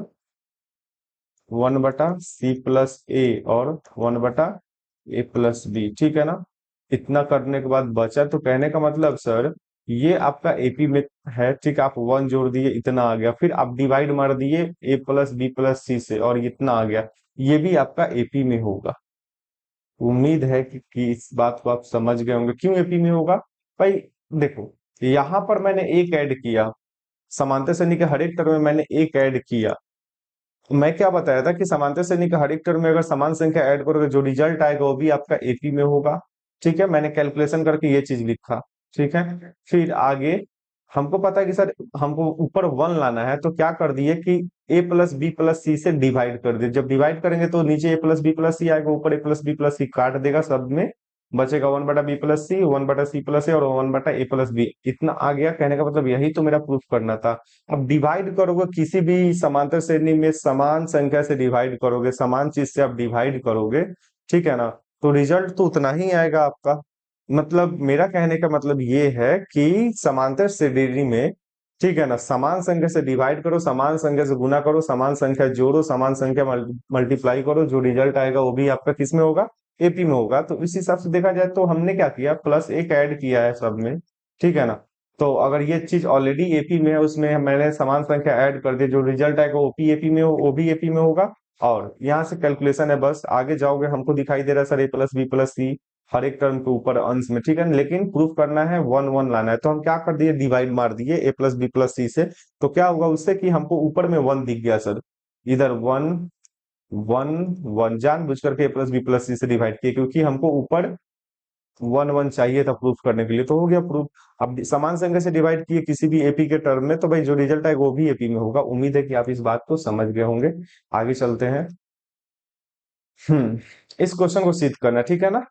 1/c+a और 1/a+b, ठीक है ना। इतना करने के बाद बचा, तो कहने का मतलब सर ये आपका एपी में है, ठीक है, आप 1 जोड़ दिए, इतना आ गया, फिर आप डिवाइड मार दिए a+b+c से और इतना आ गया, ये भी आपका एपी में होगा। उम्मीद है कि इस बात को आप समझ गए होंगे क्यों एपी में होगा। भाई देखो, यहां पर मैंने एक ऐड किया, समांतर श्रेणी के हर एक टर्म में मैंने एक ऐड किया। मैं क्या बताया था कि समांतर श्रेणी के हर एक टर्म में अगर समान संख्या ऐड करोगे जो रिजल्ट आएगा वो भी आपका एपी में होगा, ठीक है। मैंने कैलकुलेशन करके ये चीज लिखा, ठीक है। फिर आगे हमको पता है कि सर हमको ऊपर 1 लाना है, तो क्या कर दिए कि a+b+c से डिवाइड कर दिए। जब डिवाइड करेंगे तो नीचे a+b+c आएगा, ऊपर a+b+c काट देगा, सब में बचेगा 1/b+c, 1/c+a और 1/a+b, इतना आ गया। कहने का मतलब यही तो मेरा प्रूफ करना था। अब डिवाइड करोगे किसी भी समांतर श्रेणी में, समान संख्या से डिवाइड करोगे, समान चीज से आप डिवाइड करोगे, ठीक है ना, तो रिजल्ट तो उतना ही आएगा आपका। मतलब मेरा कहने का मतलब ये है कि समांतर श्रेणी में, ठीक है ना, समान संख्या से डिवाइड करो, समान संख्या से गुना करो, समान संख्या जोड़ो, समान संख्या मल्टीप्लाई करो, जो रिजल्ट आएगा वो भी आपका किस में होगा, एपी में होगा। तो इस हिसाब से देखा जाए तो हमने क्या किया, प्लस एक ऐड किया है सब में, ठीक है ना। तो अगर ये चीज ऑलरेडी एपी में है, उसमें मैंने समान संख्या ऐड कर दी, जो रिजल्ट आएगा वो भी एपी में हो, वो भी एपी में होगा। और यहाँ से कैलकुलेशन है, बस आगे जाओगे हमको दिखाई दे रहा है सर a+b+c हर एक टर्म के ऊपर अंश में, ठीक है ना, लेकिन प्रूफ करना है 1 1 लाना है, तो हम क्या कर दिए, डिवाइड मार दिए a+b+c से। तो क्या होगा उससे कि हमको ऊपर में 1 दिख गया सर, इधर 1 1 1 जानबूझ करके a+b+c से डिवाइड किए, क्योंकि हमको ऊपर 1 1 चाहिए था प्रूफ करने के लिए, तो हो गया प्रूफ। अब समान संख्या से डिवाइड किए किसी भी एपी के टर्म में, तो भाई जो रिजल्ट आएगा वो भी एपी में होगा। उम्मीद है कि आप इस बात को समझ गए होंगे। आगे चलते हैं। इस क्वेश्चन को सिद्ध करना, ठीक है ना।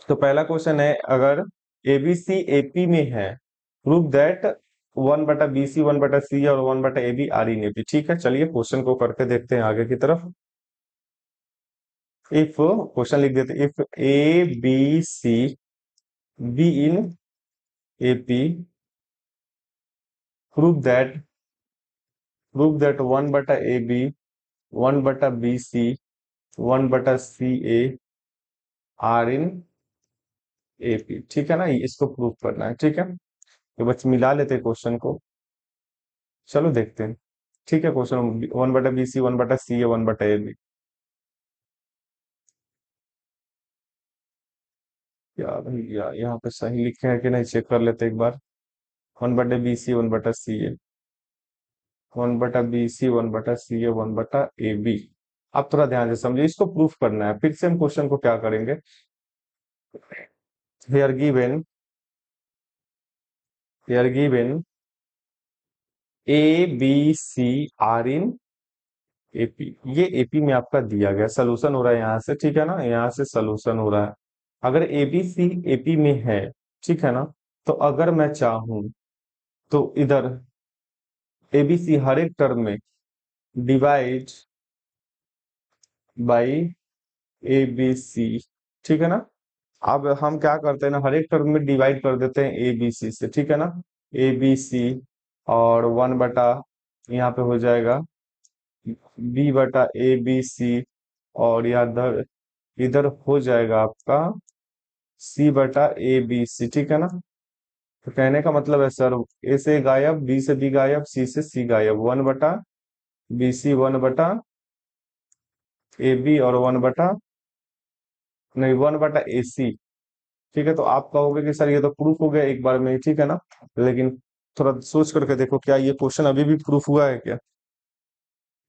तो पहला क्वेश्चन है, अगर एबीसी एपी में है, प्रूव दैट 1/बीसी 1/सी और 1/एबी आर इन एपी, ठीक है। चलिए क्वेश्चन को करके देखते हैं आगे की तरफ। इफ क्वेश्चन लिख देते, if A B C B in AP, prove that 1/AB 1/BC 1/CA are in AP, ठीक है ना, इसको प्रूव करना है, ठीक है। तो बस मिला लेते हैं क्वेश्चन को, चलो देखते हैं। ठीक है, क्वेश्चन 1/BC 1/CA 1/AB। क्या भैया यहाँ पे सही लिखे हैं कि नहीं, चेक कर लेते एक बार। 1/BC 1/CA 1/BC 1/CA 1/AB। अब थोड़ा ध्यान से समझिए, इसको प्रूफ करना है। फिर से हम क्वेश्चन को क्या करेंगे, here given here given A B C are in AP, ये एपी में आपका दिया गया सोल्यूशन हो रहा है यहाँ से, ठीक है ना, यहाँ से सोल्यूशन हो रहा है। अगर एबीसी एपी में है, ठीक है ना, तो अगर मैं चाहूं तो इधर एबीसी हर एक टर्म में डिवाइड बाई एबीसी, ठीक है ना। अब हम क्या करते हैं ना, हर एक टर्म में डिवाइड कर देते हैं एबीसी से, ठीक है ना। एबीसी और 1 यहाँ पे हो जाएगा B/ABC, और इधर इधर हो जाएगा आपका C/ABC, ठीक है ना। तो कहने का मतलब है सर, ए से गायब, बी से बी गायब, सी से सी गायब, 1/BC 1/AB और 1 नहीं 1/AC, ठीक है। तो आप कहोगे कि सर ये तो प्रूफ हो गया एक बार में ही, ठीक है ना, लेकिन थोड़ा सोच करके देखो, क्या ये क्वेश्चन अभी भी प्रूफ हुआ है क्या,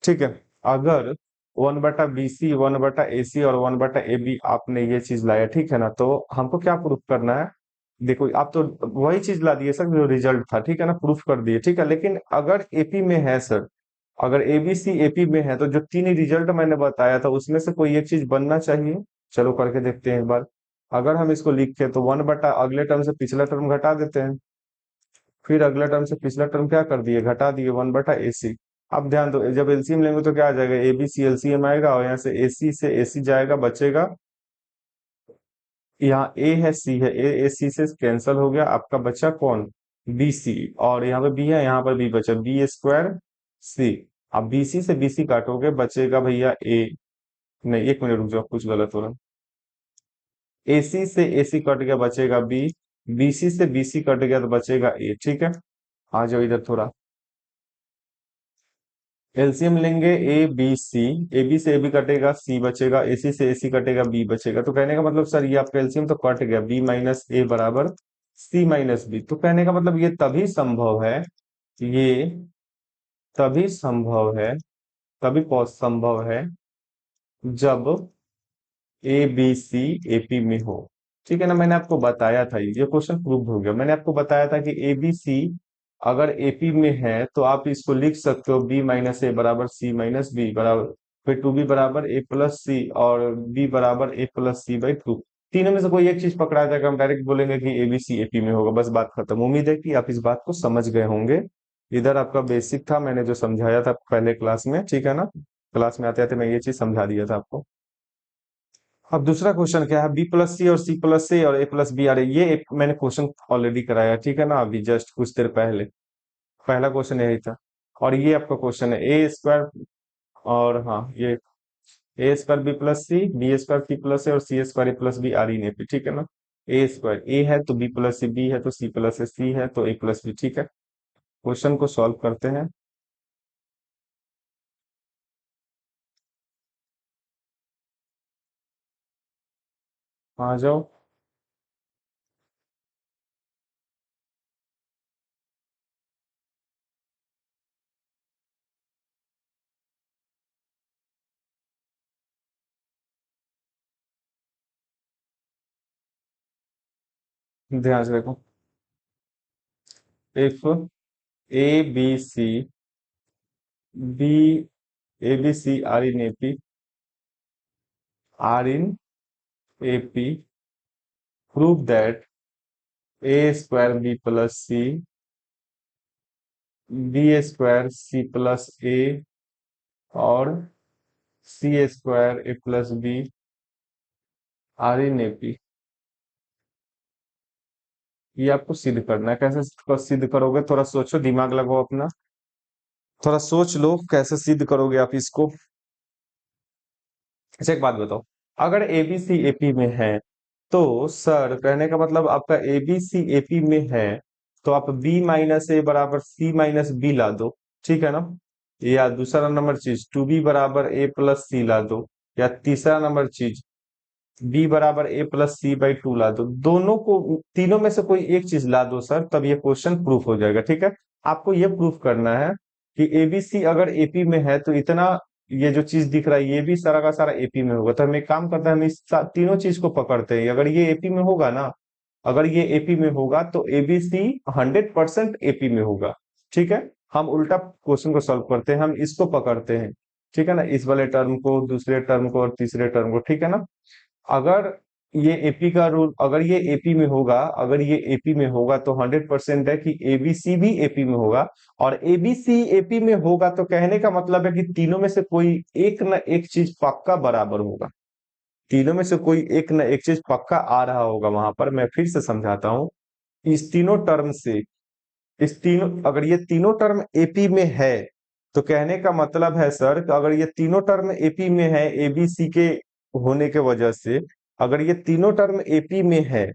ठीक है। अगर 1/BC 1/AC और 1/AB आपने ये चीज लाया, ठीक है ना, तो हमको क्या प्रूफ करना है। देखो आप तो वही चीज ला दिए सर जो रिजल्ट था, ठीक है ना, प्रूफ कर दिए, ठीक है। लेकिन अगर एपी में है सर, अगर एबीसी एपी में है, तो जो 3 रिजल्ट मैंने बताया था उसमें से कोई एक चीज बनना चाहिए। चलो करके देखते हैं एक बार। अगर हम इसको लिखे तो 1 अगले टर्म से पिछला टर्म घटा देते हैं, फिर अगला टर्म से पिछला टर्म क्या कर दिए, घटा दिए, 1/AC। अब ध्यान दो, जब एलसीएम लेंगे तो क्या आ जाएगा, एबीसी एलसीएम आएगा और यहाँ से एसी जाएगा, बचेगा यहाँ ए है सी है, ए सी से कैंसल हो गया, आपका बचा कौन, बी सी। और यहाँ पे बी है, यहाँ पर बी बचा, बी स्क्वायर सी। अब बी सी से बी सी काटोगे बचेगा भैया ए, नहीं एक मिनट रुक जाओ, कुछ गलत हो रहा है। ए सी से ए सी कट गया बचेगा बी, बी सी से बी सी कट गया तो बचेगा ए, ठीक है। आ जाओ इधर थोड़ा, एलसीएम लेंगे A B c, a B से ए बी कटेगा सी बचेगा, ए सी से ए सी कटेगा बी बचेगा। तो कहने का मतलब सर ये आपका एलसीएम तो कट गया, बी माइनस ए बराबर सी माइनस बी। तो कहने का मतलब ये तभी संभव है, ये तभी संभव है, तभी संभव है जब ए बी सी एपी में हो। ठीक है ना, मैंने आपको बताया था, ये क्वेश्चन प्रूव हो गया। मैंने आपको बताया था कि ए बी सी अगर एपी में है तो आप इसको लिख सकते हो बी माइनस ए बराबर सी माइनस बी बराबर, फिर टू बी बराबर ए प्लस सी और बी बराबर a plus C by two. तीनों में से कोई एक चीज पकड़ा था कि हम डायरेक्ट बोलेंगे कि एबीसी एपी में होगा, बस बात खत्म। उम्मीद है कि आप इस बात को समझ गए होंगे। इधर आपका बेसिक था, मैंने जो समझाया था पहले क्लास में, ठीक है ना, क्लास में आते आते मैं ये चीज समझा दिया था आपको। अब दूसरा क्वेश्चन क्या है, बी प्लस सी और सी प्लस सी और ए प्लस बी, आ रही ये मैंने क्वेश्चन ऑलरेडी कराया, ठीक है ना, अभी जस्ट कुछ देर पहले। पहला क्वेश्चन यही था। और ये आपका क्वेश्चन है ए स्क्वायर, और हाँ ये a square b plus c, b square c plus a और c square a plus b, are in A P, ठीक है ना। ए स्क्वायर ए है तो बी प्लस सी, बी है तो सी प्लस ए, सी है तो ए प्लस बी, ठीक है। क्वेश्चन को सॉल्व करते हैं। आ जाओ। ध्यान से देखो, if A B C, b a B C are in A P, are in A P, prove that a square b plus c, b square c plus a और c square a plus b, are in A P. ये आपको सिद्ध करना है, कैसे सिद्ध करोगे, थोड़ा सोचो, दिमाग लगाओ अपना, थोड़ा सोच लो कैसे सिद्ध करोगे आप इसको। अच्छा एक बात बताओ, अगर एबीसी एपी में है तो सर कहने का मतलब आपका एबीसी एपी में है तो आप बी माइनस ए बराबर सी माइनस बी ला दो, ठीक है ना। या दूसरा नंबर चीज टू बी बराबर ए प्लस सी ला दो, या तीसरा नंबर चीज बी बराबर a plus C by two ला दो। दोनों को, तीनों में से कोई एक चीज ला दो सर, तब ये क्वेश्चन प्रूफ हो जाएगा, ठीक है। आपको ये प्रूफ करना है कि एबीसी अगर एपी में है तो इतना, ये जो चीज दिख रहा है ये भी सारा का सारा एपी में होगा। तो हम एक काम करते हैं, हम इस तीनों चीज को पकड़ते हैं। अगर ये एपी में होगा ना, अगर ये एपी में होगा तो एबीसी 100% एपी में होगा, ठीक है। हम उल्टा क्वेश्चन को सॉल्व करते हैं, हम इसको पकड़ते हैं, ठीक है ना, इस वाले टर्म को, दूसरे टर्म को और तीसरे टर्म को, ठीक है ना। अगर ये एपी का रूल, अगर ये एपी में होगा, अगर ये एपी में होगा तो 100% है कि एबीसी भी एपी में होगा। और एबीसी एपी में होगा तो कहने का मतलब है कि तीनों में से कोई एक ना एक चीज पक्का बराबर होगा, तीनों में से कोई एक ना एक चीज पक्का आ रहा होगा वहां पर। मैं फिर से समझाता हूं, इस तीनों टर्म से, इस तीनों, अगर ये तीनों टर्म एपी में है तो कहने का मतलब है सर कि अगर ये तीनों टर्म एपी में है एबीसी के होने के वजह से, अगर ये तीनों टर्म एपी में है,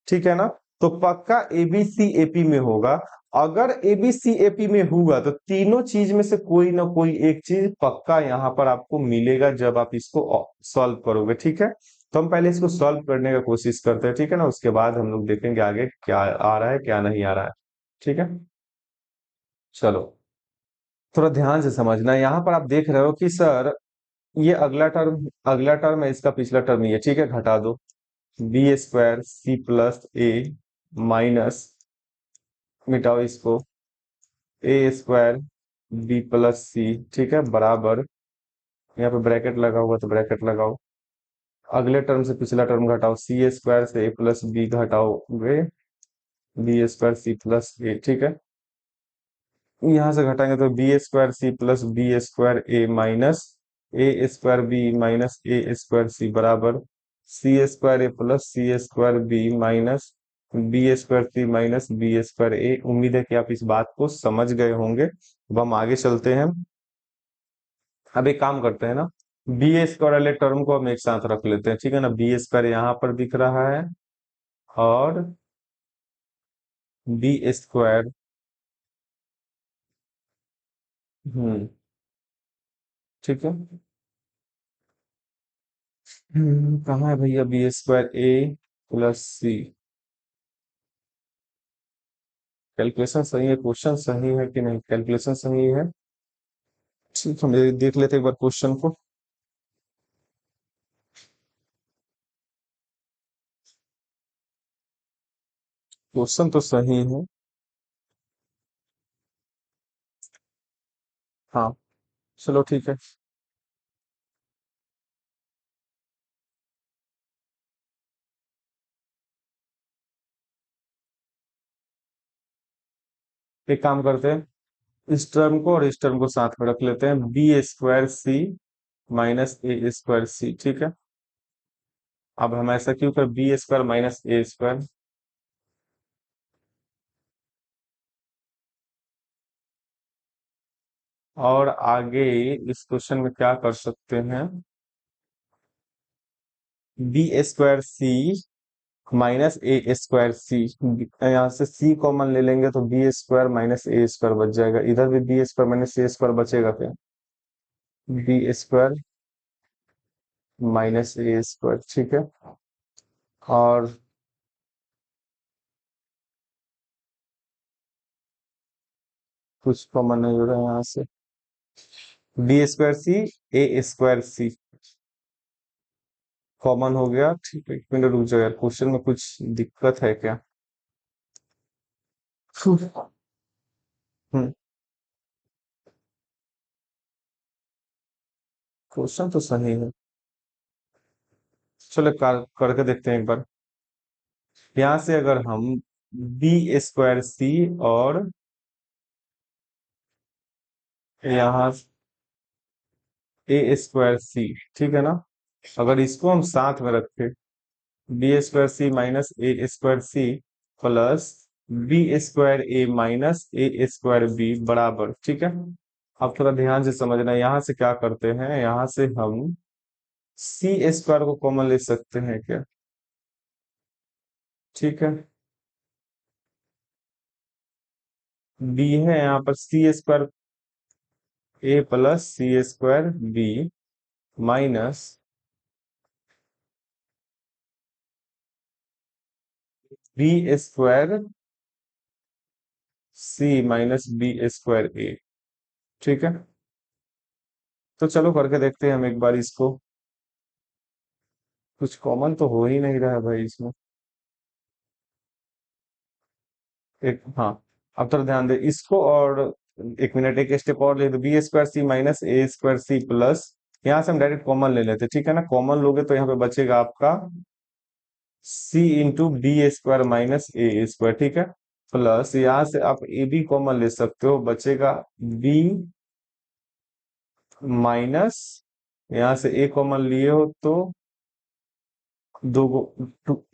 ठीक है ना, तो पक्का एबीसी एपी में होगा। अगर एबीसी एपी में हुआ तो तीनों चीज में से कोई ना कोई एक चीज पक्का यहां पर आपको मिलेगा जब आप इसको सॉल्व करोगे, ठीक है। तो हम पहले इसको सॉल्व करने का कोशिश करते हैं, ठीक है ना, उसके बाद हम लोग देखेंगे आगे क्या आ रहा है क्या नहीं आ रहा है, ठीक है। चलो थोड़ा ध्यान से समझना, यहाँ पर आप देख रहे हो कि सर ये अगला टर्म है, इसका पिछला टर्म ये, ठीक है, घटा दो। B square c plus a minus, मिटाओ इसको, ए स्क्वायर बी प्लस सी, ठीक है, बराबर, यहाँ पे ब्रैकेट लगा हुआ तो ब्रैकेट लगाओ। अगले टर्म से पिछला टर्म घटाओ, सी स्क्वायर से ए प्लस बी घटाओगे, b square c plus a, ठीक है। यहां से घटाएंगे तो b square c plus b square a minus A square b minus A square c बराबर C² A plus C² B minus B² C minus B² A। उम्मीद है कि आप इस बात को समझ गए होंगे। अब हम आगे चलते हैं। अब एक काम करते हैं ना, B² वाले टर्म को हम एक साथ रख लेते हैं, ठीक है ना। B² यहाँ पर दिख रहा है और B²। ठीक है। कहाँ है भैया B² A plus C। Calculation सही है, क्वेश्चन सही है कि नहीं, कैलकुलेशन सही है। ठीक है, हम देख लेते हैं एक बार क्वेश्चन को। क्वेश्चन तो सही है। हाँ, चलो ठीक है। एक काम करते हैं, इस टर्म को और इस टर्म को साथ में रख लेते हैं, B² C माइनस A²C। ठीक है। अब हम ऐसा क्यों कर, B² माइनस A²। और आगे इस क्वेश्चन में क्या कर सकते हैं, B² C माइनस A²C। यहाँ से C कॉमन ले लेंगे तो B² माइनस A² बच जाएगा। इधर भी B² माइनस A² बचेगा क्या, B² माइनस A²। ठीक है। और कुछ कॉमन नहीं हो रहा है यहाँ से, B²C A²C कॉमन हो गया। ठीक है, एक मिनट रुक जाओ यार, क्वेश्चन में कुछ दिक्कत है क्या। हम्म क्वेश्चन तो सही है। चलो करके देखते हैं एक बार। यहाँ से अगर हम B²C और यहाँ A²C, ठीक है ना, अगर इसको हम साथ में रखें, B²C minus A²C plus B²A minus A²B बराबर, ठीक है। अब थोड़ा ध्यान से समझना, यहाँ से क्या करते हैं, यहाँ से हम C² को कॉमन ले सकते हैं क्या। ठीक है। B है यहाँ पर C² A plus C² B minus B²C minus B²A। ठीक है। तो चलो करके देखते हैं हम एक बार इसको। कुछ कॉमन तो हो ही नहीं रहा है भाई इसमें। एक, हाँ, अब थोड़ा ध्यान दे इसको। और एक मिनट, एक स्टेप और ले, तो B² C minus A² C plus, यहाँ से हम डायरेक्ट कॉमन ले लेते हैं, ठीक है ना। कॉमन लोगे तो यहाँ पे बचेगा आपका C × B² माइनस A²। ठीक है। प्लस यहाँ से आप ए बी कॉमन ले सकते हो, बचेगा B माइनस, यहाँ से A कॉमन लिए हो तो दो गो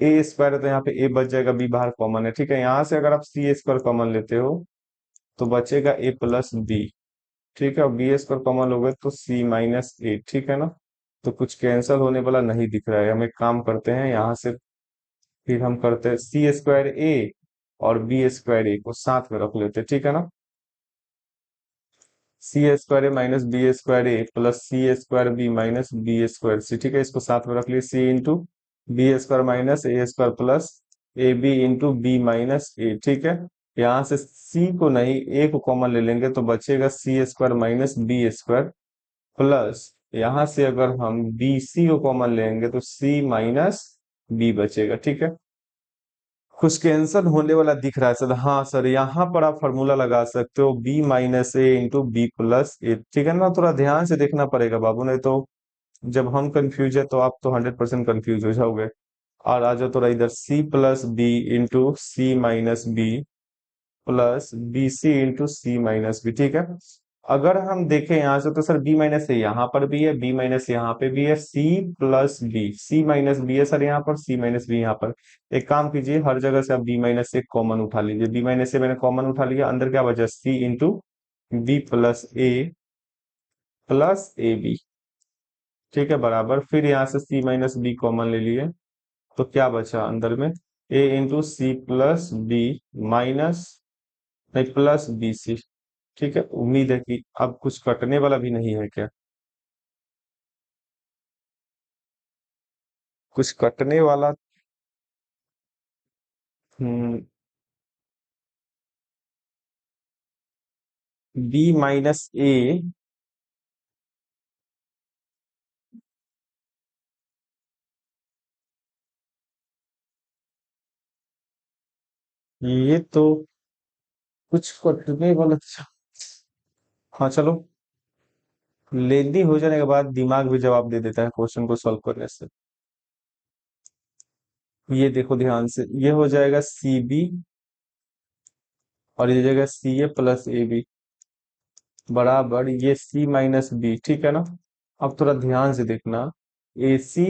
A² है तो यहाँ पे A बच जाएगा, B बाहर कॉमन है। ठीक है। यहाँ से अगर आप C² कॉमन लेते हो तो बचेगा A प्लस B। ठीक है। और B² कॉमन लोगे तो C माइनस A। ठीक है ना। तो कुछ कैंसल होने वाला नहीं दिख रहा है। हम एक काम करते हैं, यहाँ से फिर हम करते हैं C² A और B² A को साथ में रख लेते हैं, ठीक है ना। C² A minus B² A plus C² B minus B²C। ठीक है, इसको साथ में रख लिए, C × B² minus A² plus AB into B minus A। ठीक है। यहाँ से C को नहीं, A को कॉमन ले लेंगे तो बचेगा C² माइनस B² प्लस, यहाँ से अगर हम BC को कॉमन लेंगे तो C माइनस B बचेगा। ठीक है। कुछ कैंसल होने वाला दिख रहा है सर, हाँ सर, यहाँ पर आप फॉर्मूला लगा सकते हो B-A into B plus A। ठीक है ना, थोड़ा ध्यान से देखना पड़ेगा बाबू, नहीं तो जब हम कंफ्यूज है तो आप तो 100% कंफ्यूज हो जाओगे। और आ जाओ थोड़ा इधर, C + B into C minus B plus BC into C minus B। ठीक है। अगर हम देखें यहाँ से तो सर बी माइनस ए यहाँ पर भी है, बी माइनस यहाँ पे भी है, सी प्लस बी, सी माइनस बी है सर यहाँ पर, सी माइनस बी यहाँ पर। एक काम कीजिए, हर जगह से आप बी माइनस ए कॉमन उठा लीजिए, बी माइनस ए मैंने कॉमन उठा लिया, अंदर क्या बचा, c into b plus a b, ठीक है, बराबर। फिर यहाँ से सी माइनस बी कॉमन ले लिए, तो क्या बचा अंदर में, a into c plus b minus, नहीं प्लस बी सी। ठीक है, उम्मीद है कि अब कुछ कटने वाला भी नहीं है क्या, कुछ कटने वाला। हम्म, बी माइनस ए, ये तो कुछ कटने वाला हाँ चलो, लेंदी हो जाने के बाद दिमाग भी जवाब दे देता है क्वेश्चन को सॉल्व करने से। ये देखो ध्यान से, ये हो जाएगा सी बी और ये हो जाएगा सी ए प्लस ए बी बराबर ये सी माइनस बी, ठीक है ना। अब थोड़ा ध्यान से देखना, a c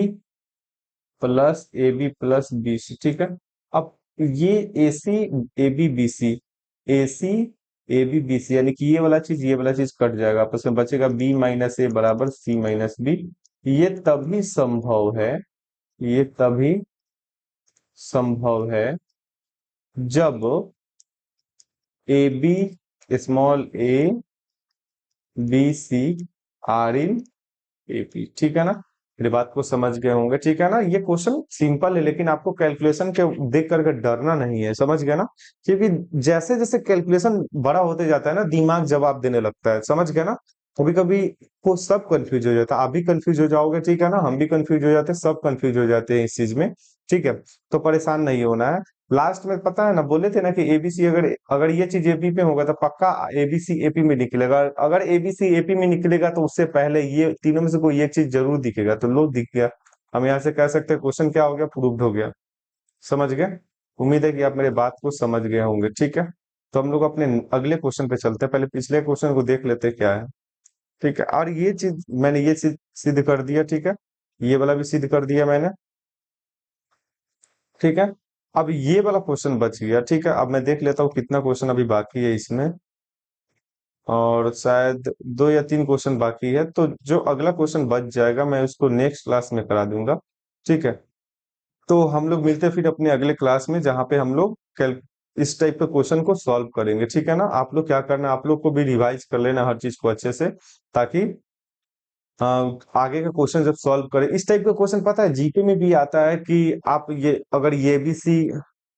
plus a b plus b c, ठीक है। अब ये a c a b b c, a c a b b c, यानी कि ये वाला चीज कट जाएगा, आपस में बचेगा बी माइनस ए बराबर सी माइनस बी। ये तभी संभव है, ये तभी संभव है जब A B small A B C are in AP, ठीक है ना। मेरी बात को समझ गए होंगे, ठीक है ना। ये क्वेश्चन सिंपल है, लेकिन आपको कैलकुलेशन के देख करके डरना नहीं है, समझ गए ना। क्योंकि जैसे जैसे कैलकुलेशन बड़ा होते जाता है ना, दिमाग जवाब देने लगता है, समझ गए ना। कभी कभी वो सब कंफ्यूज हो जाता है, आप भी कंफ्यूज हो जाओगे, ठीक है ना, हम भी कंफ्यूज हो जाते हैं, सब कंफ्यूज हो जाते हैं इस चीज में, ठीक है। तो परेशान नहीं होना है। लास्ट में पता है ना, बोले थे ना कि एबीसी, अगर अगर ये चीज एपी पे होगा तो पक्का एबीसी एपी में निकलेगा, अगर एबीसी एपी में निकलेगा तो उससे पहले ये तीनों में से कोई एक चीज जरूर दिखेगा, तो लो दिख गया। हम यहाँ से कह सकते हैं क्वेश्चन क्या हो गया, प्रूव्ड हो गया, समझ गए। उम्मीद है कि आप मेरे बात को समझ गए होंगे, ठीक है। तो हम लोग अपने अगले क्वेश्चन पे चलते हैं, पहले पिछले क्वेश्चन को देख लेते हैं क्या है, ठीक है। और ये चीज मैंने ये चीज सिद्ध कर दिया, ठीक है, ये वाला भी सिद्ध कर दिया मैंने, ठीक है। अब ये वाला क्वेश्चन बच गया, ठीक है। अब मैं देख लेता हूँ कितना क्वेश्चन अभी बाकी है इसमें, और शायद 2 या 3 क्वेश्चन बाकी है, तो जो अगला क्वेश्चन बच जाएगा मैं उसको नेक्स्ट क्लास में करा दूंगा, ठीक है। तो हम लोग मिलते हैं फिर अपने अगले क्लास में, जहाँ पे हम लोग कैल इस टाइप के क्वेश्चन को सॉल्व करेंगे, ठीक है ना। आप लोग क्या करना है, आप लोग को भी रिवाइज कर लेना हर चीज को अच्छे से, ताकि आगे का क्वेश्चन जब सॉल्व करें, इस टाइप का क्वेश्चन पता है जीके में भी आता है कि आप ये अगर ये एबीसी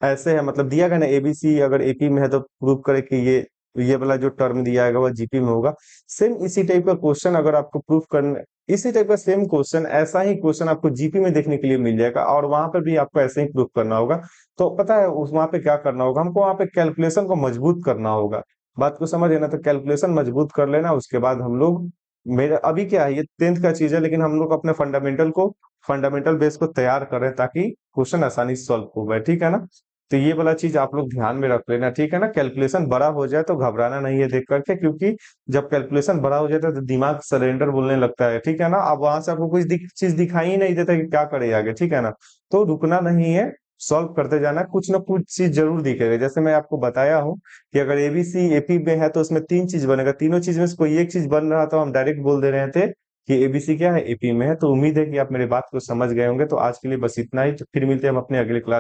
ऐसे है, मतलब दिया गया ना एबीसी अगर एपी में है तो प्रूव करे कि ये वाला जो टर्म दिया है वह जीपी में होगा। सेम इसी टाइप का क्वेश्चन अगर आपको प्रूफ करना, इसी टाइप का सेम क्वेश्चन, ऐसा ही क्वेश्चन आपको जीपी में देखने के लिए मिल जाएगा, और वहां पर भी आपको ऐसे ही प्रूफ करना होगा। तो पता है उस वहां पे क्या करना होगा, हमको वहां पे कैलकुलेशन को मजबूत करना होगा। बात को समझ है ना, तो कैलकुलेशन मजबूत कर लेना, उसके बाद हम लोग, मेरा अभी क्या है, ये 10th का चीज है, लेकिन हम लोग अपने फंडामेंटल बेस को तैयार कर रहे हैं, ताकि क्वेश्चन आसानी से सॉल्व हो गए, ठीक है ना। तो ये वाला चीज आप लोग ध्यान में रख लेना, ठीक है ना। कैलकुलेशन बड़ा हो जाए तो घबराना नहीं है देख करके, क्योंकि जब कैलकुलेशन बड़ा हो जाता है तो दिमाग सरेंडर बोलने लगता है, ठीक है ना। अब वहां से आपको कोई चीज दिखाई ही नहीं देता कि क्या करे आगे, ठीक है ना। तो रुकना नहीं है, सॉल्व करते जाना, कुछ ना कुछ चीज जरूर दिखेगा। जैसे मैं आपको बताया हूँ कि अगर एबीसी एपी में है तो उसमें 3 चीज बनेगा, तीनों चीज में से कोई एक चीज बन रहा तो हम डायरेक्ट बोल दे रहे थे कि एबीसी क्या है, एपी में है। तो उम्मीद है कि आप मेरे बात को समझ गए होंगे। तो आज के लिए बस इतना ही, तो फिर मिलते हैं हम अपने अगले क्लास